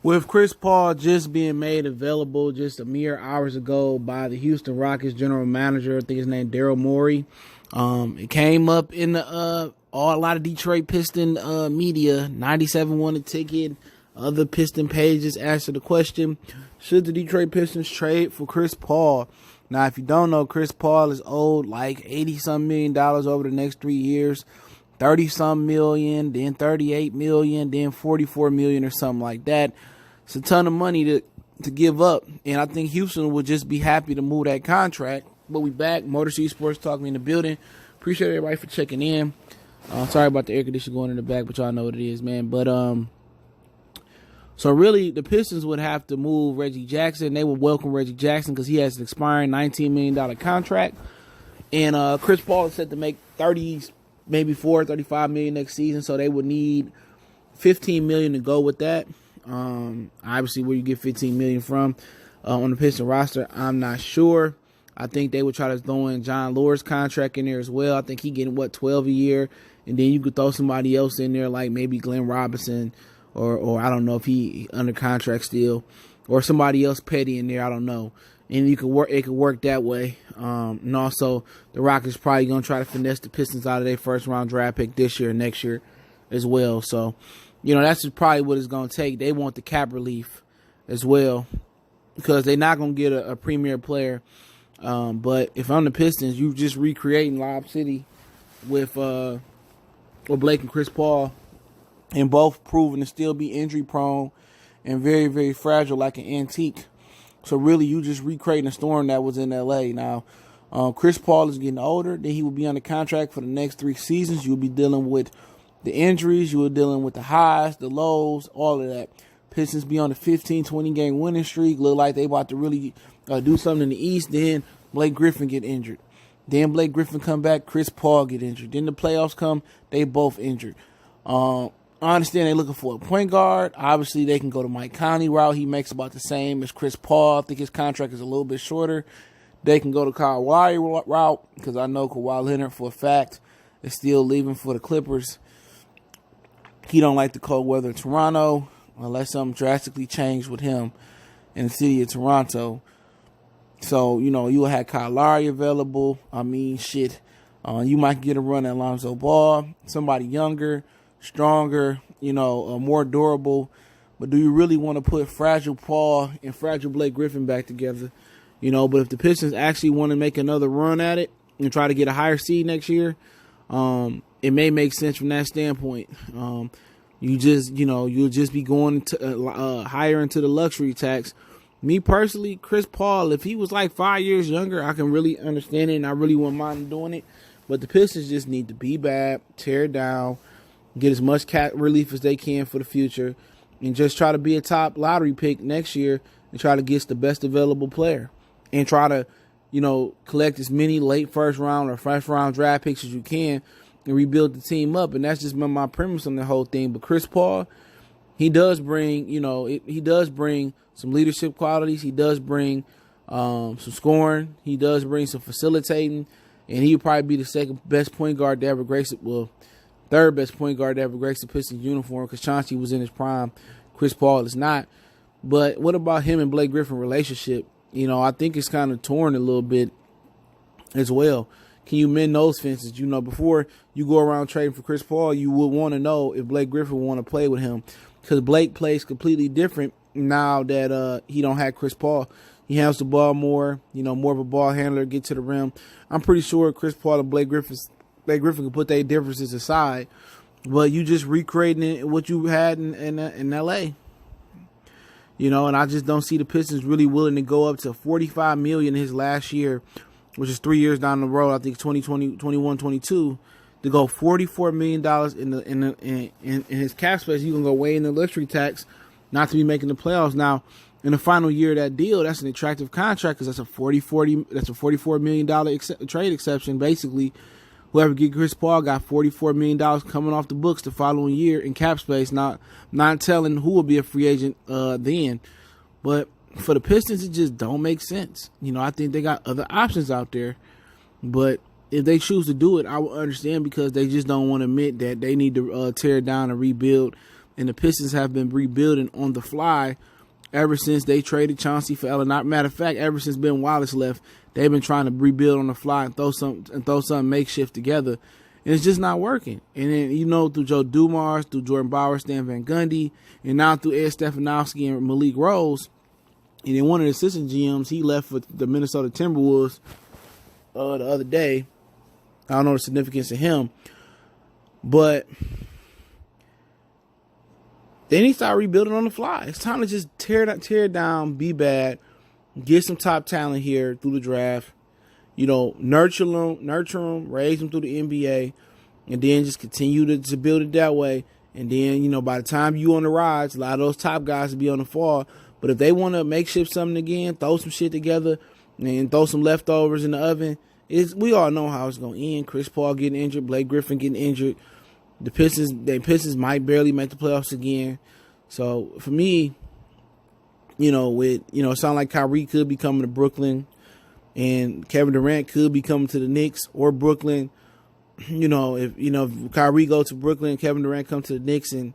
With Chris Paul just being made available just a mere hours ago by the Houston Rockets general manager, I think his name Daryl Morey. It came up in the a lot of Detroit Piston media. 97 won a ticket. Other Piston pages answered the question: should the Detroit Pistons trade for Chris Paul? Now, if you don't know, Chris Paul is owed like $80-some million over the next 3 years. 30-some million, then 38 million, then 44 million or something like that. It's a ton of money to give up. And I think Houston would just be happy to move that contract. But we back. Motor City Sports Talk, me in the building. Appreciate everybody for checking in. Sorry about the air conditioner going in the back, but y'all know what it is, man. But so really, the Pistons would have to move Reggie Jackson. They would welcome Reggie Jackson because he has an expiring $19 million contract. And Chris Paul is set to make 30s, maybe $35 million next season, so they would need $15 million to go with that. Obviously, where you get $15 million from on the Piston roster, I'm not sure. I think they would try to throw in John Lord's contract in there as well. I think he getting 12 a year, and then you could throw somebody else in there like maybe Glenn Robinson, or I don't know if he under contract still, or somebody else petty in there. I don't know. And you could work. It could work that way. And also, the Rockets probably gonna try to finesse the Pistons out of their first round draft pick this year and next year as well. So, that's just probably what it's gonna take. They want the cap relief as well because they're not gonna get a premier player. But if I'm the Pistons, you just recreating Lob City with Blake and Chris Paul, and both proven to still be injury prone and very, very fragile, like an antique. So really, you just recreating a storm that was in L.A. Now, Chris Paul is getting older. Then he will be under contract for the next 3 seasons. You'll be dealing with the injuries. You were dealing with the highs, the lows, all of that. Pistons be on a 15, 20-game winning streak. Look like they about to really do something in the East. Then Blake Griffin get injured. Then Blake Griffin come back. Chris Paul get injured. Then the playoffs come. They both injured. I understand they're looking for a point guard. Obviously, they can go to Mike Conley route. He makes about the same as Chris Paul. I think his contract is a little bit shorter. They can go to Kyle Lowry route because I know Kawhi Leonard for a fact is still leaving for the Clippers. He don't like the cold weather in Toronto unless something drastically changed with him in the city of Toronto. So, you'll have Kyle Lowry available. I mean, you might get a run at Lonzo Ball, somebody younger, stronger, more durable. But do you really want to put fragile Paul and fragile Blake Griffin back together? But if the Pistons actually want to make another run at it and try to get a higher seed next year, it may make sense from that standpoint. You'll just be going to higher into the luxury tax. Me personally, Chris Paul, if he was like 5 years younger, I can really understand it and I really wouldn't mind doing it. But the Pistons just need to be bad, tear it down, get as much cap relief as they can for the future, and just try to be a top lottery pick next year and try to get the best available player. And try to, collect as many late first round or first round draft picks as you can and rebuild the team up. And that's just been my premise on the whole thing. But Chris Paul, he does bring, he does bring some leadership qualities. He does bring some scoring. He does bring some facilitating. And he would probably be the second best point guard to ever grace it. Well, third best point guard to ever grace the Pistons uniform because Chauncey was in his prime. Chris Paul is not. But what about him and Blake Griffin relationship? I think it's kind of torn a little bit as well. Can you mend those fences? Before you go around trading for Chris Paul, you would want to know if Blake Griffin want to play with him because Blake plays completely different now that he don't have Chris Paul. He handles the ball more, more of a ball handler, get to the rim. I'm pretty sure Chris Paul and Blake Griffin can put their differences aside, but you just recreating what you had in L.A. And I just don't see the Pistons really willing to go up to $45 million his last year, which is 3 years down the road. I think 2020, 21, 22, to go $44 million in his cap space. He's gonna go way in the luxury tax, not to be making the playoffs. Now, in the final year of that deal, that's an attractive contract because that's a $44 million trade exception. Basically, whoever get Chris Paul got $44 million coming off the books the following year in cap space. Not telling who will be a free agent then. But for the Pistons, it just don't make sense. I think they got other options out there. But if they choose to do it, I will understand because they just don't want to admit that they need to tear it down and rebuild and the Pistons have been rebuilding on the fly ever since they traded Chauncey for Ellen. Matter of fact, ever since Ben Wallace left, they've been trying to rebuild on the fly and throw something makeshift together, and it's just not working. And then through Joe Dumars, through Jordan Bauer, Stan Van Gundy, and now through Ed Stefanowski and Malik Rose, and then one of the assistant GMs, he left for the Minnesota Timberwolves the other day. I don't know the significance of him, but they need to start rebuilding on the fly. It's time to just tear it down, be bad, get some top talent here through the draft. Nurture them, raise them through the NBA, and then just continue to build it that way. And then, by the time you on the rise, a lot of those top guys will be on the fall. But if they want to makeshift something again, throw some shit together, and throw some leftovers in the oven, we all know how it's going to end. Chris Paul getting injured, Blake Griffin getting injured. The Pistons might barely make the playoffs again. So for me, it sounds like Kyrie could be coming to Brooklyn, and Kevin Durant could be coming to the Knicks or Brooklyn. If Kyrie goes to Brooklyn, Kevin Durant comes to the Knicks, and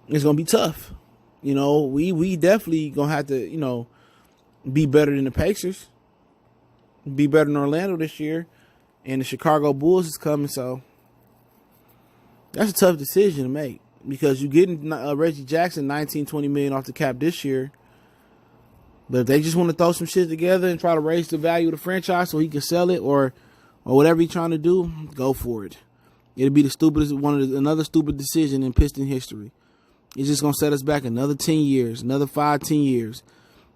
it's gonna be tough. We definitely gonna have to be better than the Pacers, be better than Orlando this year, and the Chicago Bulls is coming. So that's a tough decision to make, because you're getting Reggie Jackson $19-20 million off the cap this year. But if they just want to throw some shit together and try to raise the value of the franchise so he can sell it or whatever he's trying to do, go for it. It'll be another stupid decision in Piston history. It's just going to set us back another 10 years, another 5-10 years.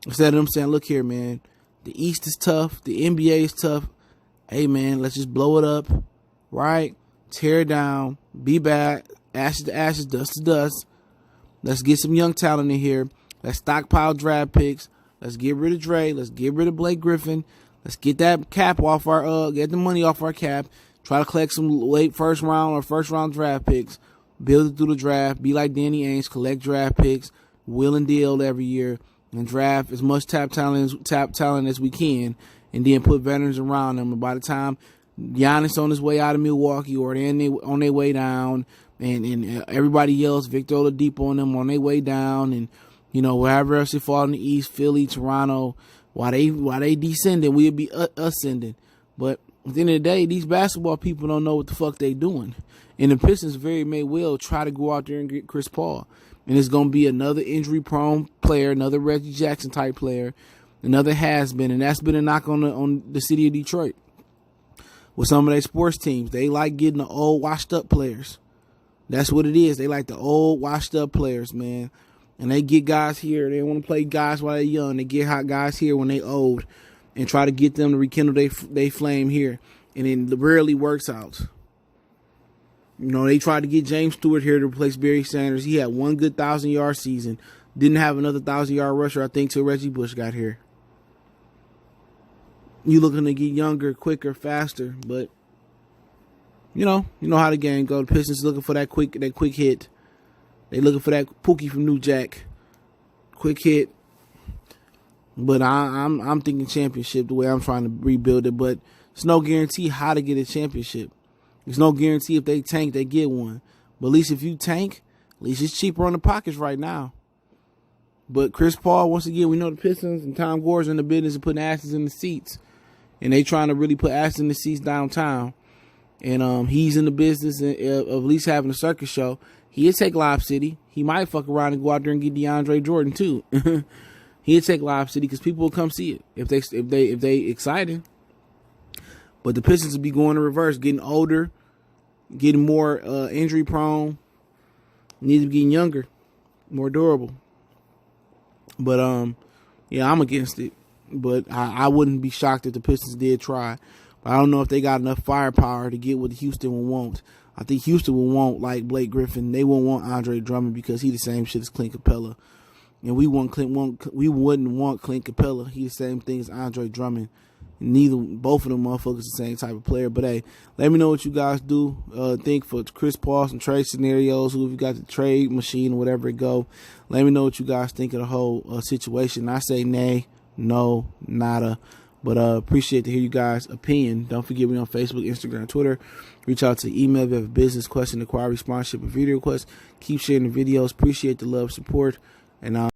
Instead of them saying, look here, man, the East is tough, the NBA is tough. Hey, man, let's just blow it up, right? Tear it down, be bad, ashes to ashes, dust to dust. Let's get some young talent in here. Let's stockpile draft picks. Let's get rid of Dre. Let's get rid of Blake Griffin. Let's get that cap off get the money off our cap. Try to collect some late first round draft picks. Build it through the draft. Be like Danny Ainge. Collect draft picks. Will and deal every year. And draft as much tap talent as we can. And then put veterans around them. And by the time Giannis on his way out of Milwaukee or they're on their way down, and everybody yells Victor Oladipo on them on their way down, and wherever else they fall in the East, Philly, Toronto, while they descending, we'll be ascending. But at the end of the day, these basketball people don't know what the fuck they doing. And the Pistons very may well try to go out there and get Chris Paul. And it's going to be another injury-prone player, another Reggie Jackson-type player, another has-been. And that's been a knock on the city of Detroit. With some of their sports teams, they like getting the old, washed-up players. That's what it is. They like the old, washed-up players, man. And they get guys here. They want to play guys while they're young. They get hot guys here when they old and try to get them to rekindle they flame here. And it rarely works out. They tried to get James Stewart here to replace Barry Sanders. He had one good 1,000-yard season. Didn't have another 1,000-yard rusher, I think, till Reggie Bush got here. You looking to get younger, quicker, faster. But, you know how the game goes. The Pistons looking for that quick hit. They looking for that Pookie from New Jack. Quick hit. But I'm thinking championship the way I'm trying to rebuild it. But there's no guarantee how to get a championship. There's no guarantee if they tank, they get one. But at least if you tank, at least it's cheaper on the pockets right now. But Chris Paul, once again, we know the Pistons and Tom Gore's in the business of putting asses in the seats. And they trying to really put asses in the seats downtown. And he's in the business of at least having a circus show. He'll take Lob City. He might fuck around and go out there and get DeAndre Jordan too. He'll take Lob City because people will come see it if they excited. But the Pistons will be going in reverse, getting older, getting more injury prone, need to be getting younger, more durable. But yeah, I'm against it. But I wouldn't be shocked if the Pistons did try. But I don't know if they got enough firepower to get what Houston will want. I think Houston will want like Blake Griffin. They won't want Andre Drummond because he the same shit as Clint Capella. And we wouldn't want Clint Capella. He the same thing as Andre Drummond. Both of them motherfuckers the same type of player. But hey, let me know what you guys do. Think for Chris Paul, some trade scenarios. Who have you got the trade machine or whatever it go. Let me know what you guys think of the whole situation. I say nay, no, nada. But appreciate to hear you guys' opinion. Don't forget me on Facebook, Instagram, Twitter. Reach out to email if you have a business question, inquiry, sponsorship, or video request. Keep sharing the videos. Appreciate the love, support, and